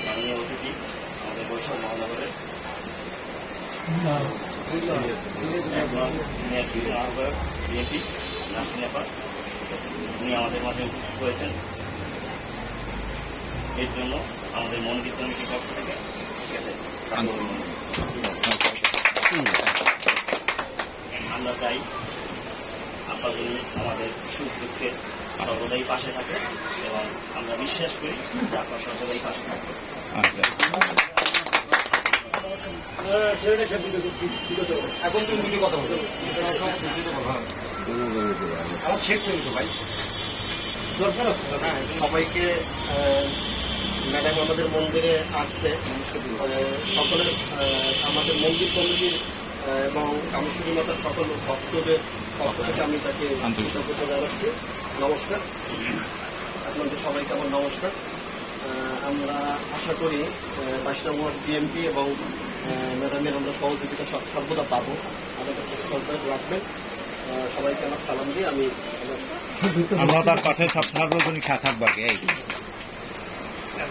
মাননীয় অতিথি আমাদের বরিশাল মহানগরের সিনিয়র আহ্বায়ক বিএনপি নাসরিন আপা, উনি আমাদের মাঝে উপস্থিত হয়েছেন। এর জন্য আমাদের মনোনীত কমিটির পক্ষ থেকে আমরা চাই আপনার জন্য আমাদের সুখ দুঃখে সর্বদাই পাশে থাকে এবং আমরা বিশ্বাস করি যে আপনার সর্বদাই পাশে থাকবে। এখন তুমি দুটি কথা বলো, আমার শেখ তৈরি তো ভাই দরকার আছে। সবাইকে ম্যাডাম আমাদের মন্দিরে আসছে, সকলের আমাদের মন্দির কমিটির এবং কামেশ্বরী মাতার সকল ভক্তদের পক্ষ থেকে আমি তাকে কৃতজ্ঞতা জানাচ্ছি। নমস্কার আপনাদের সবাইকে আমার নমস্কার। আমরা আশা করি 22 নং ওয়ার্ড বিএনপি এবং ম্যাডামের আমরা সহযোগিতা সর্বদা পাবো। আমাদের কনসাল্ট রাখবেন। সবাইকে আমার সালাম দিয়ে আমি আমরা তার পাশে সব সার্বজনীন থাকবো।